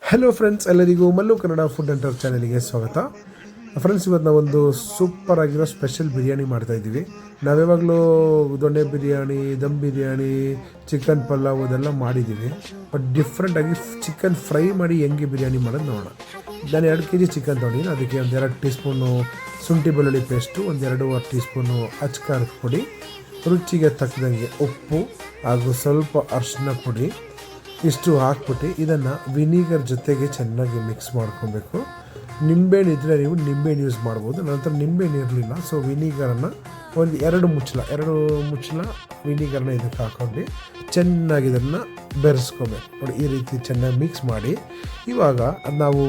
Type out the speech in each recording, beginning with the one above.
Hello friends, ಎಲ್ಲರಿಗೂ Mallu Kannada food and ಟರ್ ಚಾನಲ್ಗೆ ಸ್ವಾಗತ. ಫ್ರೆಂಡ್ಸ್, ಇವತ್ತು ನಾವೊಂದು ಸೂಪರ್ ಆಗಿರೋ ಸ್ಪೆಷಲ್ ಬಿರಿಯಾನಿ ಮಾಡ್ತಾಯಿದ್ದೀವಿ. ನಾವ್ಯಾವಾಗಲೂ ದೊಣ್ಣೆ ಬಿರಿಯಾನಿ, ದಮ್ ಬಿರಿಯಾನಿ, ಚಿಕನ್ ಪಲಾವ್ ಅದೆಲ್ಲ ಮಾಡಿದ್ದೀವಿ. ಬಟ್ ಡಿಫ್ರೆಂಟಾಗಿ ಚಿಕನ್ ಫ್ರೈ ಮಾಡಿ ಹೆಂಗೆ ಬಿರಿಯಾನಿ ಮಾಡೋದು ನೋಡೋಣ. ನಾನು 2 kg ಚಿಕನ್ ತೊಗೊಂಡಿದ್ದೀನಿ. ಅದಕ್ಕೆ 1-2 ಟೀ ಸ್ಪೂನು ಶುಂಠಿ ಬೆಳ್ಳುಳ್ಳಿ ಪೇಸ್ಟು, 1-2 ಟೀ ಸ್ಪೂನು ಅಚ್ಕಾರದ ಪುಡಿ, ರುಚಿಗೆ ತಕ್ಕದಂಗೆ ಉಪ್ಪು ಹಾಗೂ ಸ್ವಲ್ಪ ಅರಿಶಿನ ಪುಡಿ ಇಷ್ಟು ಹಾಕ್ಬಿಟ್ಟು ಇದನ್ನು ವಿನಿಗರ್ ಜೊತೆಗೆ ಚೆನ್ನಾಗಿ ಮಿಕ್ಸ್ ಮಾಡ್ಕೊಬೇಕು. ನಿಂಬೆಹಣ್ಣು ಇದ್ದರೆ ನೀವು ನಿಂಬೆಹಣ್ಣು ಯೂಸ್ ಮಾಡ್ಬೋದು. ನಂತರ ನಿಂಬೆಹಣ್ಣು ಇರಲಿಲ್ಲ, ಸೊ ವಿನಿಗರನ್ನು ಒಂದು 2 ಮುಚ್ಚಳ ವಿನಿಗರ್ನ ಇದಕ್ಕೆ ಹಾಕೊಂಡು ಚೆನ್ನಾಗಿ ಇದನ್ನು ಬೆರೆಸ್ಕೋಬೇಕು. ನೋಡಿ, ಈ ರೀತಿ ಚೆನ್ನಾಗಿ ಮಿಕ್ಸ್ ಮಾಡಿ ಇವಾಗ ನಾವು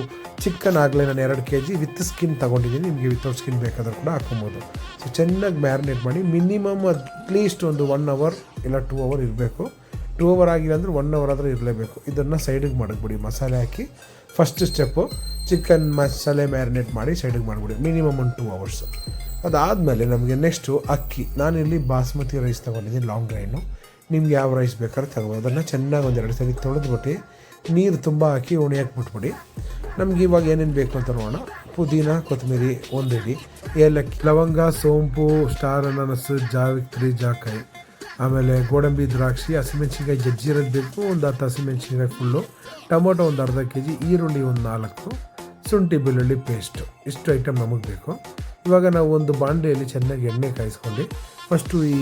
ಚಿಕನ್ ಆಗಲೇ ನಾನು 2 kg ವಿತ್ ಸ್ಕಿನ್ ತೊಗೊಂಡಿದ್ದೀನಿ. ನಿಮಗೆ ವಿತೌಟ್ ಸ್ಕಿನ್ ಬೇಕಾದರೂ ಕೂಡ ಹಾಕ್ಕೊಬೋದು. ಸೊ ಚೆನ್ನಾಗಿ ಮ್ಯಾರಿನೇಟ್ ಮಾಡಿ ಮಿನಿಮಮ್ ಅಟ್ಲೀಸ್ಟ್ ಒಂದು 1 hour ಇಲ್ಲ 2 hour ಇರಬೇಕು. 2 hour ಆಗಿಲ್ಲ ಅಂದರೆ 1 hour ಆದರೂ ಇರಲೇಬೇಕು. ಇದನ್ನು ಸೈಡಿಗೆ ಮಾಡಿಬಿಡಿ. ಮಸಾಲೆ ಹಾಕಿ ಫಸ್ಟ್ ಸ್ಟೆಪ್ಪು ಚಿಕನ್ ಮಸಾಲೆ ಮ್ಯಾರಿನೇಟ್ ಮಾಡಿ ಸೈಡಿಗೆ ಮಾಡಿಬಿಡಿ, ಮಿನಿಮಮ್ ಒಂದು 2 hours. ಅದಾದಮೇಲೆ ನಮಗೆ ನೆಕ್ಸ್ಟು ಅಕ್ಕಿ. ನಾನಿಲ್ಲಿ ಬಾಸ್ಮತಿ ರೈಸ್ ತೊಗೊಂಡಿದ್ದೀನಿ, ಲಾಂಗ್ ಗ್ರೈನು. ನಿಮ್ಗೆ ಯಾವ ರೈಸ್ ಬೇಕಾದ್ರೂ ತಗೋಬೋದು. ಅದನ್ನು ಚೆನ್ನಾಗಿ 1-2 ಸರಿ ತೊಳೆದ್ಬಿಟ್ಟು ನೀರು ತುಂಬ ಹಾಕಿ ಉಣಿಯಕ್ಕೆ ಬಿಟ್ಬಿಡಿ. ನಮ್ಗೆ ಇವಾಗ ಏನೇನು ಬೇಕು ಅಂತ ನೋಡೋಣ. ಪುದೀನ, ಕೊತ್ತಂಬರಿ 1 ಹಿಡಿ, ಏಲಕ್ಕಿ, ಲವಂಗ, ಸೋಂಪು, ಸ್ಟಾರ್ ಅನಾನಸ್ಸು, ಜಾವಿತ್ರಿ, ಜಾಕಾಯಿ, ಆಮೇಲೆ ಗೋಡಂಬಿ, ದ್ರಾಕ್ಷಿ, ಹಸಿಮೆಣ್ಸಿನ್ಕಾಯಿ ಜಜ್ಜಿರೋದು ಬೇಕು, ಒಂದು 10 ಹಸಿಮೆಣ್ಸಿನ್ಕಾಯಿ ಫುಲ್ಲು, ಟೊಮೊಟೊ ಒಂದು ಅರ್ಧ kg, ಈರುಳ್ಳಿ ಒಂದು 4, ಶುಂಠಿ ಬೆಳ್ಳುಳ್ಳಿ ಪೇಸ್ಟು. ಇಷ್ಟು ಐಟಮ್ ನಮಗೆ ಬೇಕು. ಇವಾಗ ನಾವು ಒಂದು ಬಾಣಲೆಯಲ್ಲಿ ಚೆನ್ನಾಗಿ ಎಣ್ಣೆ ಕಾಯಿಸ್ಕೊಂಡು ಫಸ್ಟು ಈ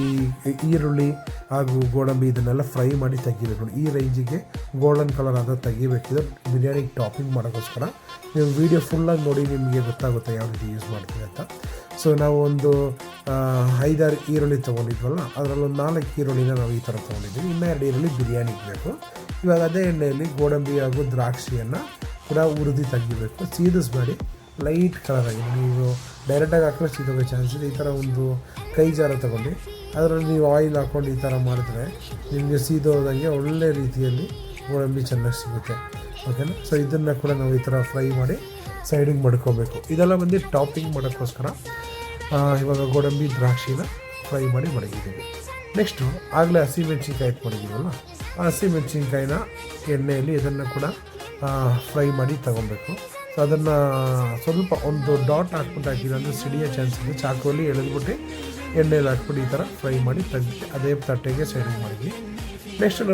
ಈರುಳ್ಳಿ ಹಾಗೂ ಗೋಡಂಬಿ ಇದನ್ನೆಲ್ಲ ಫ್ರೈ ಮಾಡಿ ತೆಗಿಬೇಕು. ಈ ರೇಂಜಿಗೆ ಗೋಲ್ಡನ್ ಕಲರ್ ಆದ ತೆಗಿಬೇಕಿದ್ರೆ ಬಿರಿಯಾನಿಗೆ ಟಾಪಿಂಗ್ ಮಾಡೋಕ್ಕೋಸ್ಕರ ನೀವು ವೀಡಿಯೋ ಫುಲ್ಲಾಗಿ ನೋಡಿ ನಿಮಗೆ ಗೊತ್ತಾಗುತ್ತೆ ಯಾವ ರೀತಿ ಯೂಸ್ ಮಾಡ್ತೀವಿ ಅಂತ. ಸೊ ನಾವು ಒಂದು 5-6 ಈರುಳ್ಳಿ ತೊಗೊಂಡಿದ್ವಲ್ಲ, ಅದರಲ್ಲೊಂದು 4 ಈರುಳ್ಳಿನ ನಾವು ಈ ಥರ ತೊಗೊಂಡಿದ್ದೀವಿ. ಇನ್ನೂ 2 ಈರುಳ್ಳಿ ಬಿರಿಯಾನಿಗೆ ಬೇಕು. ಇವಾಗ ಅದೇ ಎಣ್ಣೆಯಲ್ಲಿ ಗೋಡಂಬಿ ಹಾಗೂ ದ್ರಾಕ್ಷಿಯನ್ನು ಕೂಡ ಹುರಿದು ತೆಗಿಬೇಕು. ಸೀದಿಸ್ಬೇಡಿ, ಲೈಟ್ ಕಲರಾಗಿ. ನೀವು ಡೈರೆಕ್ಟಾಗಿ ಹಾಕಿದ್ರೆ ಸೀದೋಗೋ ಚಾನ್ಸ್ ಇದೆ. ಈ ಥರ ಒಂದು ಕೈ ಜಾರ ತೊಗೊಂಡು ಅದರಲ್ಲಿ ನೀವು ಆಯಿಲ್ ಹಾಕ್ಕೊಂಡು ಈ ಥರ ಮಾಡಿದ್ರೆ ನಿಮಗೆ ಸೀದೋದಂಗೆ ಒಳ್ಳೆ ರೀತಿಯಲ್ಲಿ ಗೋಡಂಬಿ ಚೆನ್ನಾಗಿ ಸಿಗುತ್ತೆ. ಓಕೆನಾ? ಸೊ ಇದನ್ನು ಕೂಡ ನಾವು ಈ ಥರ ಫ್ರೈ ಮಾಡಿ ಸೈಡಿಗೆ ಮಡ್ಕೋಬೇಕು. ಇದೆಲ್ಲ ಬಂದು ಟಾಪಿಂಗ್ ಮಾಡೋಕ್ಕೋಸ್ಕರ ಇವಾಗ ಗೋಡಂಬಿ ದ್ರಾಕ್ಷಿನ ಫ್ರೈ ಮಾಡಿ ಮಡಗಿದ್ದೀವಿ. ನೆಕ್ಸ್ಟು ಆಗಲೇ ಹಸಿಮೆಣ್ಸಿನ್ಕಾಯಿ ಮಡಗಿದ್ವಲ್ಲ, ಆ ಹಸಿಮೆಣ್ಸಿನ್ಕಾಯಿನ ಎಣ್ಣೆಯಲ್ಲಿ ಇದನ್ನು ಕೂಡ ಫ್ರೈ ಮಾಡಿ ತಗೊಬೇಕು. ಸೊ ಅದನ್ನು ಸ್ವಲ್ಪ ಒಂದು ಡಾಟ್ ಹಾಕ್ಬಿಟ್ಟು ಹಾಕಿಲ್ಲ ಅಂದರೆ ಸಿಡಿಯೋ ಚಾನ್ಸ್ ಇದೆ. ಚಾಕುವಲ್ಲಿ ಎಳೆದ್ಬಿಟ್ಟು ಎಣ್ಣೆಯಲ್ಲಿ ಹಾಕ್ಬಿಟ್ಟು ಈ ಥರ ಫ್ರೈ ಮಾಡಿ ತೆಗ್ದು ಅದೇ ತಟ್ಟೆಗೆ ಸೈಡಿಗೆ ಮಾಡಿದ್ವಿ. ನೆಕ್ಸ್ಟ್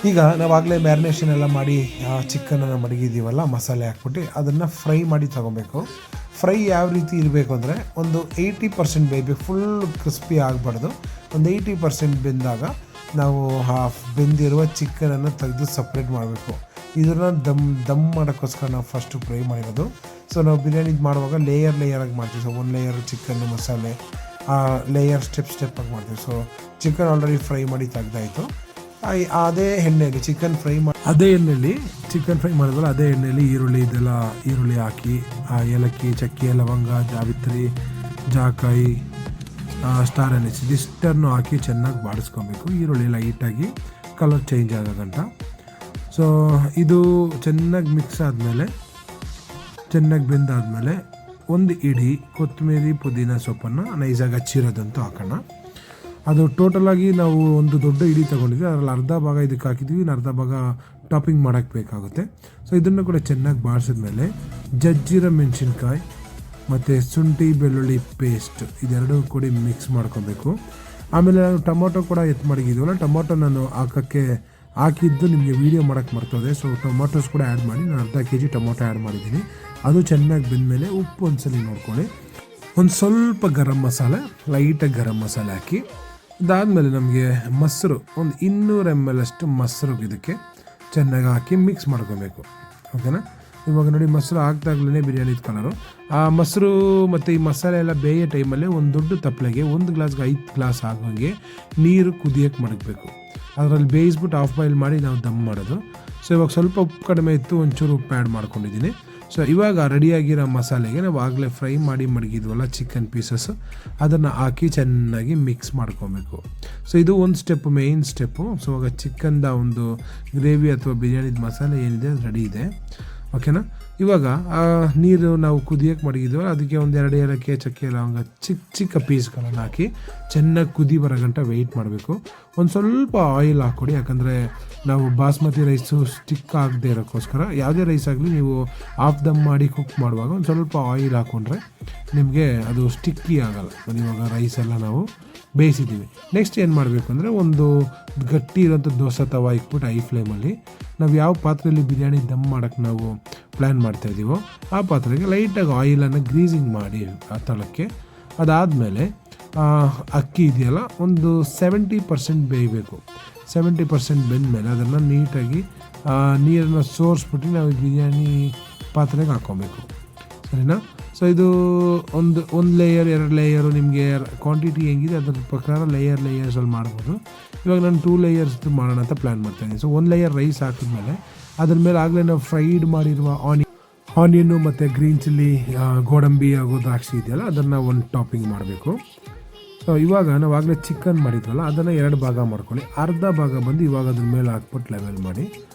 ಈಗ ನಾವಾಗಲೇ ಮ್ಯಾರಿನೇಷನ್ ಎಲ್ಲ ಮಾಡಿ ಚಿಕನನ್ನು ಮಡಗಿದ್ದೀವಲ್ಲ, ಮಸಾಲೆ ಹಾಕ್ಬಿಟ್ಟು ಅದನ್ನು ಫ್ರೈ ಮಾಡಿ ತೊಗೊಬೇಕು. ಫ್ರೈ ಯಾವ ರೀತಿ ಇರಬೇಕು ಅಂದರೆ ಒಂದು 80% ಬೇಯಬೇಕು. ಫುಲ್ ಕ್ರಿಸ್ಪಿ ಆಗಬಾರ್ದು. ಒಂದು 80% ಬೆಂದಾಗ ನಾವು ಬೆಂದಿರುವ ಚಿಕನನ್ನು ತೆಗೆದು ಸಪ್ರೇಟ್ ಮಾಡಬೇಕು. ಇದನ್ನು ದಮ್ ಮಾಡೋಕ್ಕೋಸ್ಕರ ನಾವು ಫಸ್ಟು ಫ್ರೈ ಮಾಡಿರೋದು. ಸೊ ನಾವು ಬಿರಿಯಾನಿ ಮಾಡುವಾಗ ಲೇಯರಾಗಿ ಮಾಡ್ತೀವಿ. ಸೊ 1 ಲೇಯರ್ ಚಿಕನ್ನು ಮಸಾಲೆ, ಲೇಯರ್ ಸ್ಟೆಪ್ಪಾಗಿ ಮಾಡ್ತೀವಿ. ಸೊ ಚಿಕನ್ ಆಲ್ರೆಡಿ ಫ್ರೈ ಮಾಡಿ ತೆಗ್ದಾಯಿತು. ಅದೇ ಎಣ್ಣೆಯಲ್ಲಿ ಚಿಕನ್ ಫ್ರೈ ಮಾಡಿದ್ವಲ್ಲ, ಅದೇ ಎಣ್ಣೆಯಲ್ಲಿ ಈರುಳ್ಳಿ ಹಾಕಿ ಏಲಕ್ಕಿ, ಚಕ್ಕೆ, ಲವಂಗ, ಜಾವಿತ್ರಿ, ಜಾಕಾಯಿ, ಸ್ಟಾರ್ ಅನಿಸ್ ಇದಿಷ್ಟನ್ನು ಹಾಕಿ ಚೆನ್ನಾಗಿ ಬಾಡಿಸ್ಕೊಬೇಕು. ಈರುಳ್ಳಿ ಲೈಟಾಗಿ ಕಲರ್ ಚೇಂಜ್ ಆಗೋ ಗಂಟ. ಸೊ ಇದು ಚೆನ್ನಾಗಿ ಮಿಕ್ಸ್ ಆದಮೇಲೆ, ಚೆನ್ನಾಗಿ ಬೆಂದಾದಮೇಲೆ 1 ಹಿಡಿ ಕೊತ್ತಂಬರಿ, ಪುದೀನ ಸೊಪ್ಪನ್ನು ನೈಸಾಗಿ ಹಚ್ಚಿರೋದಂತೂ ಹಾಕೋಣ. ಅದು ಟೋಟಲಾಗಿ ನಾವು ಒಂದು ದೊಡ್ಡ ಹಿಡಿ ತೊಗೊಂಡಿದ್ವಿ. ಅದರಲ್ಲಿ ಅರ್ಧ ಭಾಗ ಇದಕ್ಕೆ ಹಾಕಿದ್ವಿ, ಇನ್ನು ಅರ್ಧ ಭಾಗ ಟಾಪಿಂಗ್ ಮಾಡೋಕ್ಕೆ ಬೇಕಾಗುತ್ತೆ. ಸೊ ಇದನ್ನು ಕೂಡ ಚೆನ್ನಾಗಿ ಬಾಡಿಸಿದ್ಮೇಲೆ ಜಜ್ಜಿರೋ ಮೆಣಸಿನ್ಕಾಯಿ ಮತ್ತು ಶುಂಠಿ ಬೆಳ್ಳುಳ್ಳಿ ಪೇಸ್ಟ್ ಇದೆರಡೂ ಕೂಡ ಮಿಕ್ಸ್ ಮಾಡ್ಕೊಬೇಕು. ಆಮೇಲೆ ನಾನು ಟೊಮೊಟೊ ಕೂಡ ಮಡಗಿದ್ವಲ್ಲ, ಟೊಮೊಟೊ ನಾನು ಹಾಕಿದ್ದು ನಿಮಗೆ ವೀಡಿಯೋ ಮಾಡೋಕ್ಕೆ ಮರ್ತೋದೆ. ಸೊ ಟೊಮೊಟೊಸ್ ಕೂಡ ಆ್ಯಡ್ ಮಾಡಿ ನಾನು ಅರ್ಧ kg ಟೊಮೊಟೊ ಆ್ಯಡ್ ಮಾಡಿದ್ದೀನಿ. ಅದು ಚೆನ್ನಾಗಿ ಬೆಂದಮೇಲೆ ಉಪ್ಪು ಒಂದ್ಸಲಿ ನೋಡ್ಕೊಳ್ಳಿ. ಒಂದು ಸ್ವಲ್ಪ ಗರಂ ಮಸಾಲೆ, ಲೈಟಾಗಿ ಗರಂ ಮಸಾಲೆ ಹಾಕಿ, ಅದಾದಮೇಲೆ ನಮಗೆ ಮೊಸರು ಒಂದು 200 ml ಅಷ್ಟು ಮೊಸರು ಇದಕ್ಕೆ ಚೆನ್ನಾಗಿ ಹಾಕಿ ಮಿಕ್ಸ್ ಮಾಡ್ಕೋಬೇಕು. ಓಕೆನಾ? ಇವಾಗ ನೋಡಿ, ಮೊಸರು ಹಾಕ್ದಾಗ್ಲೇ ಬಿರಿಯಾನಿದ ಕಲರು. ಆ ಮೊಸರು ಮತ್ತು ಈ ಮಸಾಲೆ ಎಲ್ಲ ಬೇಯೋ ಟೈಮಲ್ಲಿ ಒಂದು ದೊಡ್ಡ ತಪ್ಪಲೆಗೆ 1 ಗ್ಲಾಸ್ಗೆ 5 ಗ್ಲಾಸ್ ಆಗೋಂಗೆ ನೀರು ಕುದಿಯೋಕ್ಕೆ ಮಡಗಬೇಕು. ಅದರಲ್ಲಿ ಬೇಯಿಸ್ಬಿಟ್ಟು ಆಫ್ ಬಾಯ್ಲ್ ಮಾಡಿ ನಾವು ದಮ್ ಮಾಡೋದು. ಸೊ ಇವಾಗ ಸ್ವಲ್ಪ ಉಪ್ಪು ಕಡಿಮೆ ಇತ್ತು, ಒಂಚೂರು ಉಪ್ಪು ಆ್ಯಡ್ ಮಾಡ್ಕೊಂಡಿದ್ದೀನಿ. ಸೊ ಇವಾಗ ರೆಡಿಯಾಗಿರೋ ಮಸಾಲೆಗೆ ನಾವು ಆಗಲೇ ಫ್ರೈ ಮಾಡಿ ಮಡಗಿದ್ವಲ್ಲ ಚಿಕನ್ ಪೀಸಸ್ಸು, ಅದನ್ನು ಹಾಕಿ ಚೆನ್ನಾಗಿ ಮಿಕ್ಸ್ ಮಾಡ್ಕೊಬೇಕು. ಸೊ ಇದು ಒಂದು ಸ್ಟೆಪ್ಪು, ಮೇಯ್ನ್ ಸ್ಟೆಪ್ಪು. ಸೊ ಇವಾಗ ಚಿಕನ್ದ ಒಂದು ಗ್ರೇವಿ ಅಥವಾ ಬಿರಿಯಾನಿದ ಮಸಾಲೆ ಏನಿದೆ ಅದು ರೆಡಿ ಇದೆ. ಓಕೆನಾ. ಇವಾಗ ಆ ನೀರು ನಾವು ಕುದಿಯೋಕ್ಕೆ ಮಡಗಿದ್ವೋ ಅದಕ್ಕೆ ಒಂದು 2 ಏಲಕ್ಕಿ ಚಕ್ಕೆ ಲವಂಗ ಚಿಕ್ಕ ಚಿಕ್ಕ ಪೀಸ್ಗಳನ್ನು ಹಾಕಿ ಚೆನ್ನಾಗಿ ಕುದಿ ಬರೋ ಗಂಟ ವೆಯ್ಟ್ ಮಾಡಬೇಕು. ಒಂದು ಸ್ವಲ್ಪ ಆಯಿಲ್ ಹಾಕ್ಕೊಡಿ, ಯಾಕಂದರೆ ನಾವು ಬಾಸ್ಮತಿ ರೈಸು ಸ್ಟಿಕ್ ಆಗದೆ ಇರೋಕ್ಕೋಸ್ಕರ ಯಾವುದೇ ರೈಸ್ ಆಗಲಿ ನೀವು ಆಫ್ ದಮ್ ಮಾಡಿ ಕುಕ್ ಮಾಡುವಾಗ ಒಂದು ಸ್ವಲ್ಪ ಆಯಿಲ್ ಹಾಕ್ಕೊಂಡ್ರೆ ನಿಮಗೆ ಅದು ಸ್ಟಿಕ್ಕಿ ಆಗೋಲ್ಲ. ಇವಾಗ ರೈಸ್ ಎಲ್ಲ ನಾವು ಬೇಯಿಸಿದ್ದೀವಿ. ನೆಕ್ಸ್ಟ್ ಏನು ಮಾಡಬೇಕು ಅಂದರೆ ಒಂದು ಗಟ್ಟಿ ಇರೋಂಥ ದೋಸೆ ತವ ಇಕ್ಬಿಟ್ಟು ಹೈ ಫ್ಲೇಮಲ್ಲಿ ನಾವು ಯಾವ ಪಾತ್ರೆಯಲ್ಲಿ ಬಿರಿಯಾನಿ ದಮ್ ಮಾಡೋಕ್ಕೆ ನಾವು ಪ್ಲ್ಯಾನ್ ಮಾಡ್ತಾಯಿದ್ದೀವೋ ಆ ಪಾತ್ರೆಗೆ ಲೈಟಾಗಿ ಆಯಿಲನ್ನು ಗ್ರೀಸಿಂಗ್ ಮಾಡಿ ಆ ತಳಕ್ಕೆ. ಅದಾದಮೇಲೆ ಅಕ್ಕಿ ಇದೆಯಲ್ಲ ಒಂದು 70% ಬೇಯಬೇಕು. 70% ಬೆಂದಮೇಲೆ ಅದನ್ನು ನೀಟಾಗಿ ನೀರನ್ನು ಸೋರಿಸ್ಬಿಟ್ಟು ನಾವು ಬಿರಿಯಾನಿ ಪಾತ್ರೆಗೆ ಹಾಕ್ಕೊಬೇಕು, ಸರಿನಾ. ಸೊ ಇದು ಒಂದು ಲೇಯರ್ 2 ಲೇಯರು ನಿಮಗೆ ಕ್ವಾಂಟಿಟಿ ಹೆಂಗಿದೆ ಅದ್ರ ಪ್ರಕಾರ ಲೇಯರ್ಸಲ್ಲಿ ಮಾಡ್ಬೋದು. ಇವಾಗ ನಾನು 2 ಲೇಯರ್ಸ್ ಮಾಡೋಣ ಅಂತ ಪ್ಲ್ಯಾನ್ ಮಾಡ್ತಾಯಿದ್ದೀನಿ. ಸೊ 1 ಲೇಯರ್ ರೈಸ್ ಹಾಕಿದ್ಮೇಲೆ ಅದ್ರ ಮೇಲೆ ಆಗಲೇ ನಾವು ಫ್ರೈಡ್ ಮಾಡಿರುವ ಆನಿಯನ್ನು ಮತ್ತು ಗ್ರೀನ್ ಚಿಲ್ಲಿ, ಗೋಡಂಬಿ ಹಾಗೂ ದ್ರಾಕ್ಷಿ ಇದೆಯಲ್ಲ ಅದನ್ನು ಒಂದು ಟಾಪಿಂಗ್ ಮಾಡಬೇಕು. ಸೊ ಇವಾಗ ನಾವು ಆಗಲೇ ಚಿಕನ್ ಮಾಡಿದ್ವಲ್ಲ ಅದನ್ನು 2 ಭಾಗ ಮಾಡ್ಕೊಳ್ಳಿ. ಅರ್ಧ ಭಾಗ ಬಂದು ಇವಾಗ ಅದ್ರ ಮೇಲೆ ಹಾಕ್ಬಿಟ್ಟು ಲೆವೆಲ್ ಮಾಡಿ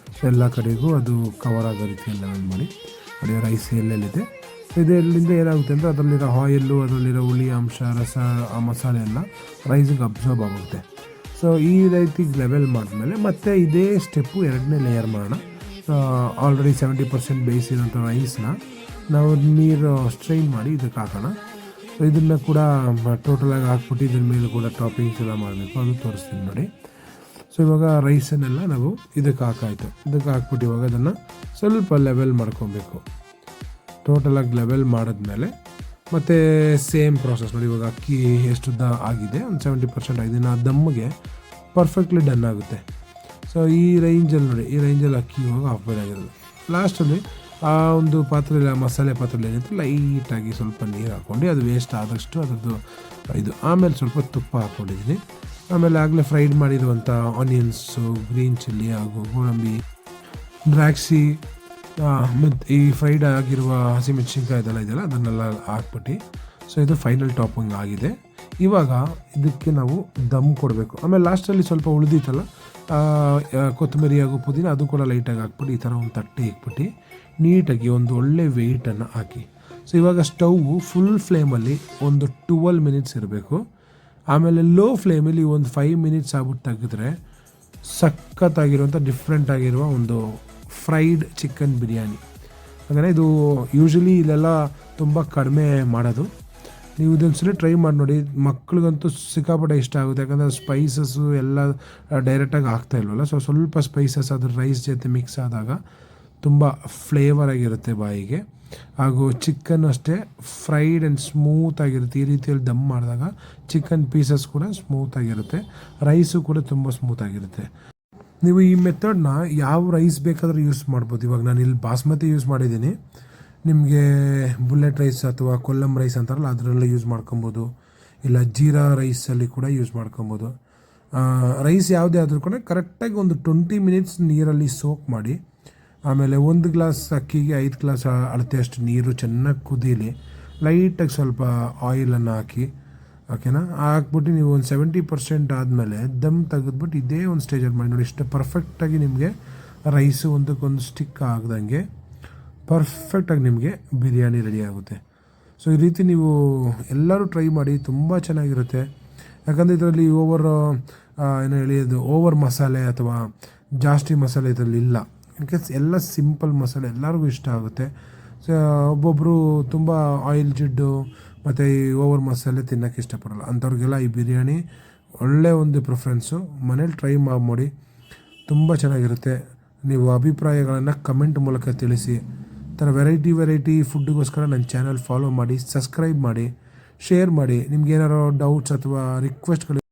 ಎಲ್ಲ ಕಡೆಗೂ ಅದು ಕವರ್ ಆಗೋ ರೀತಿಯಲ್ಲಿ ಲೆವೆಲ್ ಮಾಡಿ. ಅದೇ ರೈಸ್ ಎಲ್ಲೆಲ್ಲಿದೆ ಇದರಿಂದ ಏನಾಗುತ್ತೆ ಅಂದರೆ ಅದರಲ್ಲಿರೋ ಆಯಿಲ್ಲು, ಅದರಲ್ಲಿರೋ ಹುಳಿ ಅಂಶ, ರಸ, ಆ ಮಸಾಲೆ ಎಲ್ಲ ರೈಸಿಗೆ ಅಬ್ಸರ್ವ್ ಆಗುತ್ತೆ. ಸೊ ಈ ರೀತಿಗೆ ಲೆವೆಲ್ ಮಾಡಿದ್ಮೇಲೆ ಮತ್ತೆ ಇದೇ ಸ್ಟೆಪ್ಪು 2ನೇ ಲೇಯರ್ ಮಾಡೋಣ. ಆಲ್ರೆಡಿ 70% ಬೇಯಿಸಿರೋಂಥ ರೈಸ್ನ ನಾವು ನೀರು ಸ್ಟ್ರೈನ್ ಮಾಡಿ ಇದಕ್ಕೆ ಹಾಕೋಣ. ಸೊ ಇದನ್ನು ಕೂಡ ಟೋಟಲಾಗಿ ಹಾಕ್ಬಿಟ್ಟು ಇದ್ರ ಮೇಲೆ ಕೂಡ ಟಾಪಿಂಗ್ಸ್ ಎಲ್ಲ ಮಾಡಬೇಕು, ಅದು ತೋರಿಸ್ತೀನಿ ನೋಡಿ. ಸೊ ಇವಾಗ ರೈಸನ್ನೆಲ್ಲ ನಾವು ಇದಕ್ಕೆ ಹಾಕಾಯಿತು. ಇದಕ್ಕೆ ಹಾಕ್ಬಿಟ್ಟು ಇವಾಗ ಅದನ್ನು ಸ್ವಲ್ಪ ಲೆವೆಲ್ ಮಾಡ್ಕೊಬೇಕು. ಟೋಟಲಾಗಿ ಲೆವೆಲ್ ಮಾಡಿದ್ಮೇಲೆ ಮತ್ತು ಸೇಮ್ ಪ್ರಾಸೆಸ್ ನೋಡಿ. ಇವಾಗ ಅಕ್ಕಿ ಎಷ್ಟು ಆಗಿದೆ, ಒಂದು 70% ಆಗಿದೆ. ಆ ದಮ್ಮಿಗೆ ಪರ್ಫೆಕ್ಟ್ಲಿ ಡನ್ ಆಗುತ್ತೆ. ಸೊ ಈ ರೇಂಜಲ್ಲಿ ನೋಡಿ, ಈ ರೇಂಜಲ್ಲಿ ಅಕ್ಕಿ ಇವಾಗ ಹಾಫ್ ಬಾಯ್ಲ್ ಆಗಿರೋದು. ಲಾಸ್ಟಲ್ಲಿ ಆ ಒಂದು ಪಾತ್ರೆಯಲ್ಲಿ, ಆ ಮಸಾಲೆ ಪಾತ್ರೆಯಲ್ಲಿ ಏನಿತ್ತು ಲೈಟಾಗಿ ಸ್ವಲ್ಪ ನೀರು ಹಾಕ್ಕೊಂಡು ಅದು ವೇಸ್ಟ್ ಆದಷ್ಟು ಅದರದ್ದು ಆಮೇಲೆ ಸ್ವಲ್ಪ ತುಪ್ಪ ಹಾಕ್ಕೊಂಡಿದ್ದೀನಿ. ಆಮೇಲೆ ಆಗಲೇ ಫ್ರೈಡ್ ಮಾಡಿರುವಂಥ ಆನಿಯನ್ಸು, ಗ್ರೀನ್ ಚಿಲ್ಲಿ ಹಾಗೂ ಗೋಡಂಬಿ, ದ್ರಾಕ್ಷಿ ಮತ್ತು ಈ ಫ್ರೈಡ್ ಆಗಿರುವ ಹಸಿಮೆಣಸಿನ್ಕಾಯಿ ಇದೆಲ್ಲ ಅದನ್ನೆಲ್ಲ ಹಾಕ್ಬಿಟ್ಟು ಸೊ ಇದು ಫೈನಲ್ ಟಾಪಿಂಗ್ ಆಗಿದೆ. ಇವಾಗ ಇದಕ್ಕೆ ನಾವು ದಮ್ ಕೊಡಬೇಕು. ಆಮೇಲೆ ಲಾಸ್ಟಲ್ಲಿ ಸ್ವಲ್ಪ ಉಳಿದಿತ್ತಲ್ಲ ಕೊತ್ತಂಬರಿ ಹಾಗೂ ಪುದೀನ ಅದು ಕೂಡ ಲೈಟಾಗಿ ಹಾಕ್ಬಿಟ್ಟು ಈ ಥರ ಒಂದು ತಟ್ಟೆ ಇಕ್ಬಿಟ್ಟು ನೀಟಾಗಿ ಒಂದು ಒಳ್ಳೆ ವೆಯ್ಟನ್ನು ಹಾಕಿ. ಸೊ ಇವಾಗ ಸ್ಟವ್ ಫುಲ್ ಫ್ಲೇಮಲ್ಲಿ ಒಂದು 12 ಮಿನಿಟ್ಸ್ ಇರಬೇಕು. ಆಮೇಲೆ ಲೋ ಫ್ಲೇಮಲ್ಲಿ ಒಂದು 5 ಮಿನಿಟ್ಸ್ ಆಗ್ಬಿಟ್ಟು ತೆಗೆದ್ರೆ ಸಖತ್ತಾಗಿರುವಂಥ ಡಿಫ್ರೆಂಟ್ ಆಗಿರುವ ಒಂದು ಫ್ರೈಡ್ ಚಿಕನ್ ಬಿರಿಯಾನಿ. ಹಾಗೆ ಇದು ಯೂಶ್ವಲಿ ಇಲ್ಲೆಲ್ಲ ತುಂಬ ಕಡಿಮೆ ಮಾಡೋದು. ನೀವು ಇದೊಂದ್ಸಲ ಟ್ರೈ ಮಾಡಿ ನೋಡಿ. ಮಕ್ಳಿಗಂತೂ ಸಿಕ್ಕಾಪಟ್ಟೆ ಇಷ್ಟ ಆಗುತ್ತೆ, ಯಾಕಂದರೆ ಸ್ಪೈಸಸ್ಸು ಎಲ್ಲ ಡೈರೆಕ್ಟಾಗಿ ಆಗ್ತಾ ಇಲ್ವಲ್ಲ. ಸೊ ಸ್ವಲ್ಪ ಸ್ಪೈಸಸ್ ಅದ್ರ ರೈಸ್ ಜೊತೆ ಮಿಕ್ಸ್ ಆದಾಗ ತುಂಬ ಫ್ಲೇವರ್ ಆಗಿರುತ್ತೆ ಬಾಯಿಗೆ. ಹಾಗೂ ಚಿಕನ್ ಅಷ್ಟೇ ಫ್ರೈಡ್ ಆ್ಯಂಡ್ ಸ್ಮೂತಾಗಿರುತ್ತೆ. ಈ ರೀತಿಯಲ್ಲಿ ದಮ್ ಮಾಡಿದಾಗ ಚಿಕನ್ ಪೀಸಸ್ ಕೂಡ ಸ್ಮೂತಾಗಿರುತ್ತೆ, ರೈಸು ಕೂಡ ತುಂಬ ಸ್ಮೂತಾಗಿರುತ್ತೆ. ನೀವು ಈ ಮೆಥಡ್ನ ಯಾವ ರೈಸ್ ಬೇಕಾದರೂ ಯೂಸ್ ಮಾಡ್ಬೋದು. ಇವಾಗ ನಾನು ಇಲ್ಲಿ ಬಾಸ್ಮತಿ ಯೂಸ್ ಮಾಡಿದ್ದೀನಿ, ನಿಮಗೆ ಬುಲೆಟ್ ರೈಸ್ ಅಥವಾ ಕೊಲ್ಲಂ ರೈಸ್ ಅಂತಾರಲ್ಲ ಅದರಲ್ಲ ಯೂಸ್ ಮಾಡ್ಕೊಬೋದು, ಇಲ್ಲ ಜೀರಾ ರೈಸಲ್ಲಿ ಕೂಡ ಯೂಸ್ ಮಾಡ್ಕೊಬೋದು. ರೈಸ್ ಯಾವುದೇ ಆದರೂ ಕೂಡ ಕರೆಕ್ಟಾಗಿ ಒಂದು 20 ಮಿನಿಟ್ಸ್ ನೀರಲ್ಲಿ ಸೋಕ್ ಮಾಡಿ, ಆಮೇಲೆ 1 ಗ್ಲಾಸ್ ಅಕ್ಕಿಗೆ 5 ಗ್ಲಾಸ್ ಅಳತೆಯಷ್ಟು ನೀರು ಚೆನ್ನಾಗಿ ಕುದೀಲಿ, ಲೈಟಾಗಿ ಸ್ವಲ್ಪ ಆಯಿಲನ್ನು ಹಾಕಿ, ಓಕೆನಾ, ಹಾಕ್ಬಿಟ್ಟು ನೀವು ಒಂದು 70% ಆದಮೇಲೆ ದಮ್ ತೆಗೆದ್ಬಿಟ್ಟು ಇದೇ ಒಂದು ಸ್ಟೇಜಲ್ಲಿ ಮಾಡಿ ನೋಡಿ. ಇಷ್ಟು ಪರ್ಫೆಕ್ಟಾಗಿ ನಿಮಗೆ ರೈಸು ಒಂದಕ್ಕೊಂದು ಸ್ಟಿಕ್ ಆಗ್ದಂಗೆ ಪರ್ಫೆಕ್ಟಾಗಿ ನಿಮಗೆ ಬಿರಿಯಾನಿ ರೆಡಿ ಆಗುತ್ತೆ. ಸೊ ಈ ರೀತಿ ನೀವು ಎಲ್ಲರೂ ಟ್ರೈ ಮಾಡಿ, ತುಂಬ ಚೆನ್ನಾಗಿರುತ್ತೆ. ಯಾಕಂದರೆ ಇದರಲ್ಲಿ ಏನು ಹೇಳಿ ಅದು ಓವರ್ ಮಸಾಲೆ ಅಥವಾ ಜಾಸ್ತಿ ಮಸಾಲೆ ಇದರಲ್ಲಿ ಇಲ್ಲ. ಇನ್ಕೇಸ್ ಎಲ್ಲ ಸಿಂಪಲ್ ಮಸಾಲೆ ಎಲ್ಲರಿಗೂ ಇಷ್ಟ ಆಗುತ್ತೆ. ಸೊ ಒಬ್ಬೊಬ್ಬರು ತುಂಬ ಆಯಿಲ್ ಜಿಡ್ಡು ಮತ್ತು ಈ ಓವರ್ ಮಸಾಲೆ ತಿನ್ನೋಕ್ಕೆ ಇಷ್ಟಪಡಲ್ಲ, ಅಂಥವ್ರಿಗೆಲ್ಲ ಈ ಬಿರಿಯಾನಿ ಒಳ್ಳೆ ಒಂದು ಪ್ರಿಫರೆನ್ಸು. ಮನೇಲಿ ಟ್ರೈ ಮಾಡಿ ತುಂಬ ಚೆನ್ನಾಗಿರುತ್ತೆ. ನೀವು ಅಭಿಪ್ರಾಯಗಳನ್ನು ಕಮೆಂಟ್ ಮೂಲಕ ತಿಳಿಸಿ. ಈ ಥರ ವೆರೈಟಿ ಫುಡ್ಡಿಗೋಸ್ಕರ ನನ್ನ ಚಾನಲ್ ಫಾಲೋ ಮಾಡಿ, ಸಬ್ಸ್ಕ್ರೈಬ್ ಮಾಡಿ, ಶೇರ್ ಮಾಡಿ. ನಿಮ್ಗೇನಾರು ಡೌಟ್ಸ್ ಅಥವಾ ರಿಕ್ವೆಸ್ಟ್ಗಳು